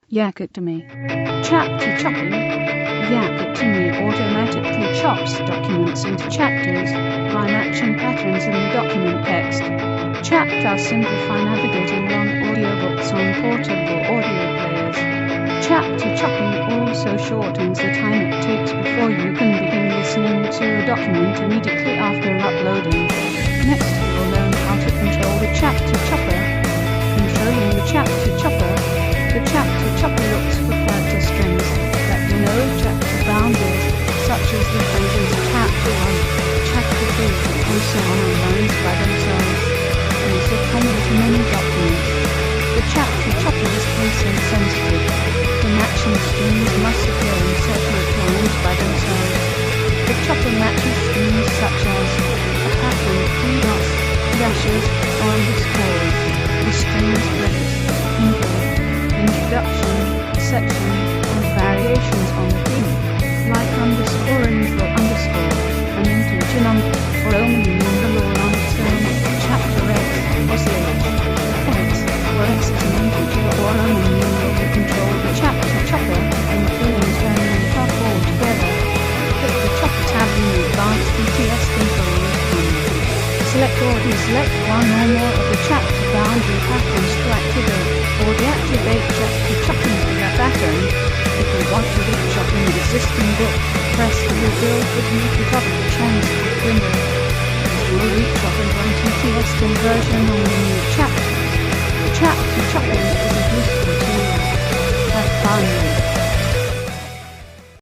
Yak it to me. Chapter chopping. Yak it to me automatically chops documents into chapters by matching patterns in the document text. Chapter simplify navigating long audiobooks on portable audio players. Chapter chopping also shortens the time it takes before you can begin listening to a document immediately after uploading. Next, you will learn how to control the chapter chopper. Controlling the chapter chopper. The chapter chopper looks for character strings that know chapter boundaries, such as the phrases chapter 1, chapter 2, and so on are lines by themselves. These are common to many documents. The chapter chopper is case sensitive. The matching strings must appear in separate lines by themselves. The chopper matches strings such as a pattern, dots, dashes, or underscores. The strings list, info, introduction, section, and variations on the theme, like underscore info underscore, an integer number, or only number on its own, chapter X, or slash, or X, where X is an integer or only number to control the chapter chopper, including turning the top all together. Click the chopper tab in the advanced DTS control list. Select or deselect one or more of the chapter boundary patterns to activate or deactivate chapter chopping for that pattern. If you want to re-chop an existing book, press the rebuild button at the top of the transcript window. This will re-chop and run TTS conversion on the new chapter. Chapter chopping is a useful tool. Have fun with it.